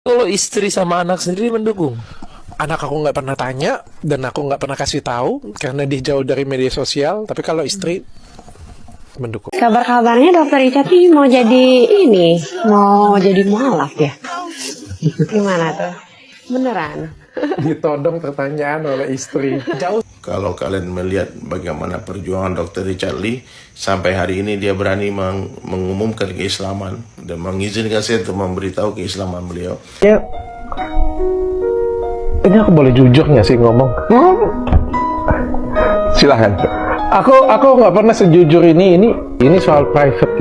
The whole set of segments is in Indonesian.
Kalau istri sama anak sendiri mendukung? Anak aku nggak pernah tanya dan aku nggak pernah kasih tahu karena dia jauh dari media sosial. Tapi kalau istri mendukung. Kabar-kabarnya dokter Ica nih mau jadi mualaf ya? Gimana tuh? Beneran? Ditodong pertanyaan oleh istri. Jauh. Kalau kalian melihat bagaimana perjuangan Dr. Richard Lee, sampai hari ini dia berani mengumumkan keislaman dan mengizinkan saya untuk memberitahu keislaman beliau. Ya, ini aku boleh jujur nggak sih ngomong? Silahkan. Aku nggak pernah sejujur ini. Ini soal private.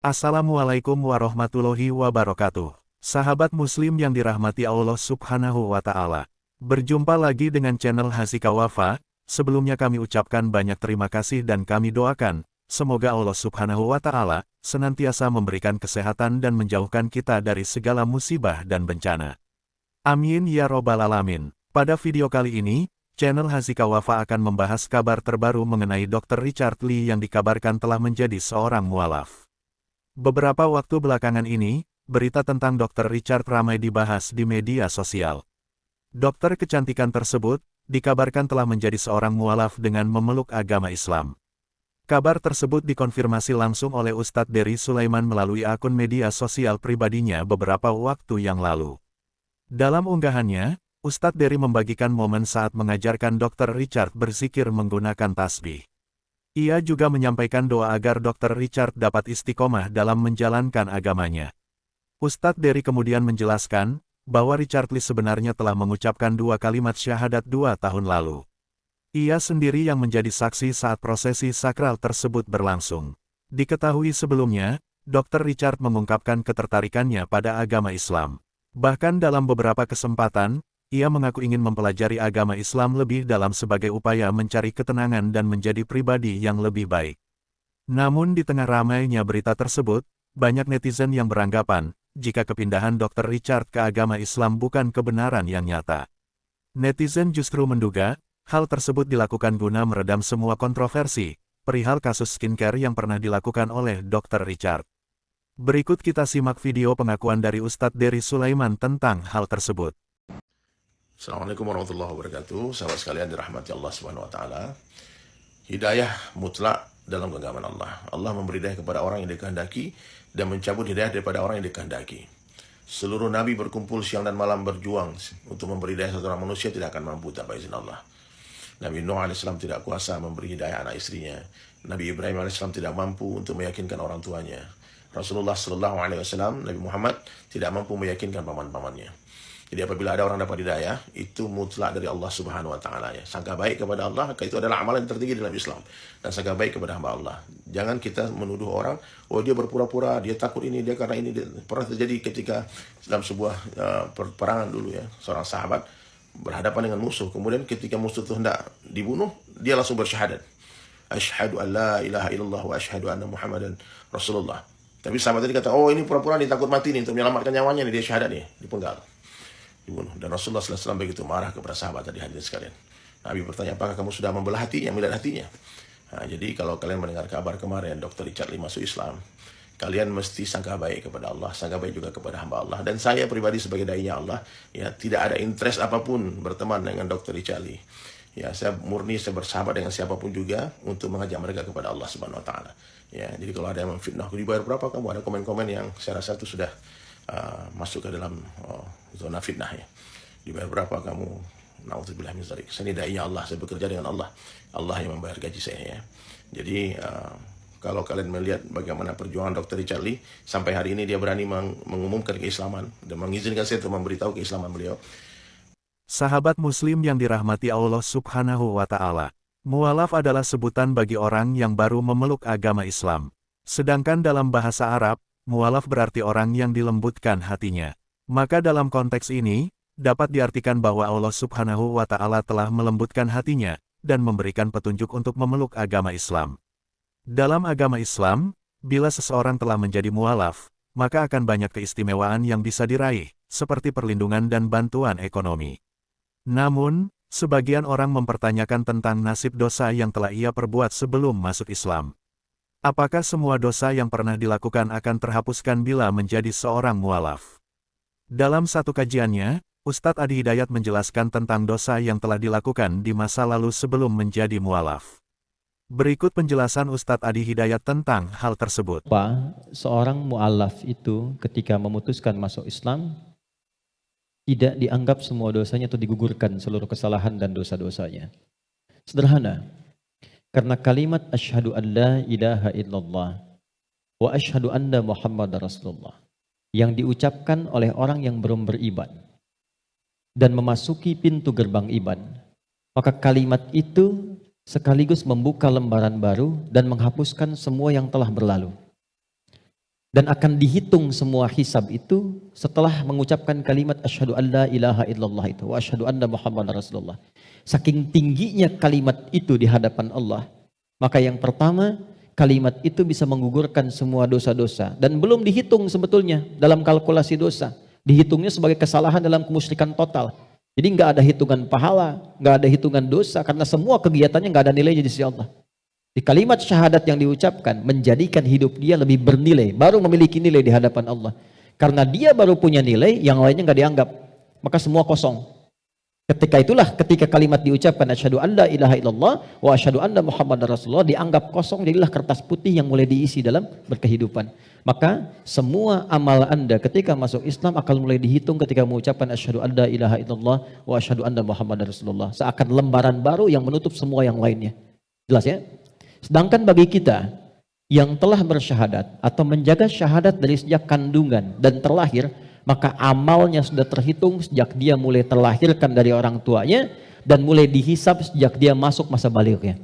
Assalamualaikum warahmatullahi wabarakatuh. Sahabat muslim yang dirahmati Allah subhanahu wa ta'ala. Berjumpa lagi dengan channel Hasika Wafa. Sebelumnya kami ucapkan banyak terima kasih dan kami doakan, semoga Allah subhanahu wa ta'ala senantiasa memberikan kesehatan dan menjauhkan kita dari segala musibah dan bencana. Amin ya robbal alamin. Pada video kali ini, channel Hasika Wafa akan membahas kabar terbaru mengenai Dr. Richard Lee yang dikabarkan telah menjadi seorang mualaf. Beberapa waktu belakangan ini, berita tentang Dr. Richard ramai dibahas di media sosial. Dokter kecantikan tersebut dikabarkan telah menjadi seorang mualaf dengan memeluk agama Islam. Kabar tersebut dikonfirmasi langsung oleh Ustadz Dery Sulaiman melalui akun media sosial pribadinya beberapa waktu yang lalu. Dalam unggahannya, Ustadz Dery membagikan momen saat mengajarkan Dr. Richard berzikir menggunakan tasbih. Ia juga menyampaikan doa agar Dr. Richard dapat istiqomah dalam menjalankan agamanya. Ustadz Dery kemudian menjelaskan bahwa Richard Lee sebenarnya telah mengucapkan 2 kalimat syahadat 2 tahun lalu. Ia sendiri yang menjadi saksi saat prosesi sakral tersebut berlangsung. Diketahui sebelumnya, Dr. Richard mengungkapkan ketertarikannya pada agama Islam. Bahkan dalam beberapa kesempatan, ia mengaku ingin mempelajari agama Islam lebih dalam sebagai upaya mencari ketenangan dan menjadi pribadi yang lebih baik. Namun di tengah ramainya berita tersebut, banyak netizen yang beranggapan, jika kepindahan Dr. Richard ke agama Islam bukan kebenaran yang nyata. Netizen justru menduga, hal tersebut dilakukan guna meredam semua kontroversi, perihal kasus skincare yang pernah dilakukan oleh Dr. Richard. Berikut kita simak video pengakuan dari Ustadz Dery Sulaiman tentang hal tersebut. Assalamualaikum warahmatullahi wabarakatuh. Sahabat sekalian dirahmati Allah subhanahu wa ta'ala. Hidayah mutlak dalam genggaman Allah. Allah memberi hidayah kepada orang yang dikehendaki dan mencabut hidayah daripada orang yang dikehendaki. Seluruh nabi berkumpul siang dan malam berjuang untuk memberi hidayah satu orang manusia tidak akan mampu tanpa izin Allah. Nabi Nuh AS tidak kuasa memberi hidayah anak istrinya. Nabi Ibrahim AS tidak mampu untuk meyakinkan orang tuanya. Rasulullah SAW, Nabi Muhammad tidak mampu meyakinkan paman-pamannya. Jadi apabila ada orang dapat hidayah, itu mutlak dari Allah subhanahu wa ta'ala ya. Sangka baik kepada Allah, maka itu adalah amalan yang tertinggi dalam Islam. Dan sangka baik kepada hamba Allah. Jangan kita menuduh orang, oh dia berpura-pura, dia takut ini, dia karena ini. Pernah terjadi ketika dalam sebuah peperangan dulu ya. Seorang sahabat berhadapan dengan musuh. Kemudian ketika musuh itu hendak dibunuh, dia langsung bersyahadat. Asyhadu an la ilaha illallah wa asyhadu anna Muhammadan Rasulullah. Tapi sahabat tadi kata, oh ini pura-pura, dia takut mati nih, untuk menyelamatkan nyawanya nih, dia syahadat nih, dipenggal. Dibunuh. Dan Rasulullah SAW begitu marah kepada sahabat tadi hadirin sekalian. Nabi bertanya, apakah kamu sudah membelah hatinya, melihat hatinya? Nah, jadi kalau kalian mendengar kabar kemarin Dr. Richard Lee masuk Islam, kalian mesti sangka baik kepada Allah, sangka baik juga kepada hamba Allah. Dan saya pribadi sebagai dai-nya Allah, ya tidak ada interest apapun berteman dengan Dr. Richard Lee. Ya, saya murni, saya bersahabat dengan siapapun juga untuk mengajak mereka kepada Allah Subhanahu wa taala. Ya, jadi kalau ada yang memfitnah, dibayar berapa kamu? Ada komen-komen yang saya rasa itu sudah masuk ke dalam zona fitnah ya. Dibayar berapa kamu? Na'udzubillah min dzalik. Saya ini dai-nya Allah, saya bekerja dengan Allah. Allah yang membayar gaji saya ya. Jadi kalau kalian melihat bagaimana perjuangan Dr. Richard Lee, sampai hari ini dia berani mengumumkan keislaman dan mengizinkan saya untuk memberitahu keislaman beliau. Sahabat muslim yang dirahmati Allah subhanahu wa ta'ala. Mualaf adalah sebutan bagi orang yang baru memeluk agama Islam. Sedangkan dalam bahasa Arab, mualaf berarti orang yang dilembutkan hatinya. Maka dalam konteks ini, dapat diartikan bahwa Allah subhanahu wa ta'ala telah melembutkan hatinya, dan memberikan petunjuk untuk memeluk agama Islam. Dalam agama Islam, bila seseorang telah menjadi mualaf, maka akan banyak keistimewaan yang bisa diraih, seperti perlindungan dan bantuan ekonomi. Namun, Sebagian orang mempertanyakan tentang nasib dosa yang telah ia perbuat sebelum masuk Islam. Apakah semua dosa yang pernah dilakukan akan terhapuskan bila menjadi seorang mualaf? Dalam satu kajiannya, Ustadz Adi Hidayat menjelaskan tentang dosa yang telah dilakukan di masa lalu sebelum menjadi mualaf. Berikut penjelasan Ustadz Adi Hidayat tentang hal tersebut. Seorang mualaf itu ketika memutuskan masuk Islam, tidak dianggap semua dosanya atau digugurkan seluruh kesalahan dan dosa-dosanya. Sederhana. Karena kalimat asyhadu an la ilaha illallah wa asyhadu anna Muhammadar Rasulullah yang diucapkan oleh orang yang belum beriman dan memasuki pintu gerbang iman, maka kalimat itu sekaligus membuka lembaran baru dan menghapuskan semua yang telah berlalu. Dan akan dihitung semua hisab itu setelah mengucapkan kalimat asyhadu an la ilaha illallah itu wa asyhadu anna Muhammadar Rasulullah. Saking tingginya kalimat itu di hadapan Allah, maka yang pertama, kalimat itu bisa menggugurkan semua dosa-dosa dan belum dihitung sebetulnya dalam kalkulasi dosa. Dihitungnya sebagai kesalahan dalam kemusyrikan total. Jadi nggak ada hitungan pahala, nggak ada hitungan dosa karena semua kegiatannya nggak ada nilainya di sisi Allah. Di kalimat syahadat yang diucapkan menjadikan hidup dia lebih bernilai, baru memiliki nilai di hadapan Allah. Karena dia baru punya nilai, yang lainnya nggak dianggap, maka semua kosong. Ketika kalimat diucapkan asyhadu an la ilaha illallah wa asyhadu anna Muhammadar Rasulullah dianggap kosong, jadilah kertas putih yang mulai diisi dalam berkehidupan. Maka semua amal Anda ketika masuk Islam akan mulai dihitung ketika mengucapkan asyhadu an la ilaha illallah wa asyhadu anna Muhammadar Rasulullah. Seakan lembaran baru yang menutup semua yang lainnya. Jelas ya? Sedangkan bagi kita yang telah bersyahadat atau menjaga syahadat dari sejak kandungan dan terlahir, maka amalnya sudah terhitung sejak dia mulai terlahirkan dari orang tuanya dan mulai dihisab sejak dia masuk masa balignya.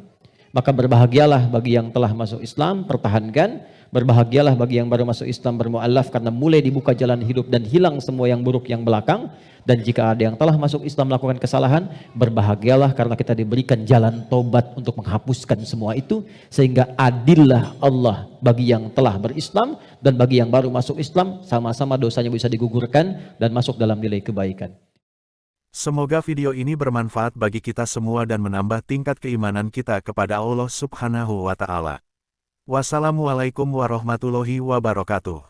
Maka berbahagialah bagi yang telah masuk Islam, pertahankan. Berbahagialah bagi yang baru masuk Islam bermualaf karena mulai dibuka jalan hidup dan hilang semua yang buruk yang belakang. Dan jika ada yang telah masuk Islam melakukan kesalahan, berbahagialah karena kita diberikan jalan tobat untuk menghapuskan semua itu. Sehingga adillah Allah bagi yang telah berislam dan bagi yang baru masuk Islam, sama-sama dosanya bisa digugurkan dan masuk dalam nilai kebaikan. Semoga video ini bermanfaat bagi kita semua dan menambah tingkat keimanan kita kepada Allah Subhanahu wa Ta'ala. Wassalamualaikum warahmatullahi wabarakatuh.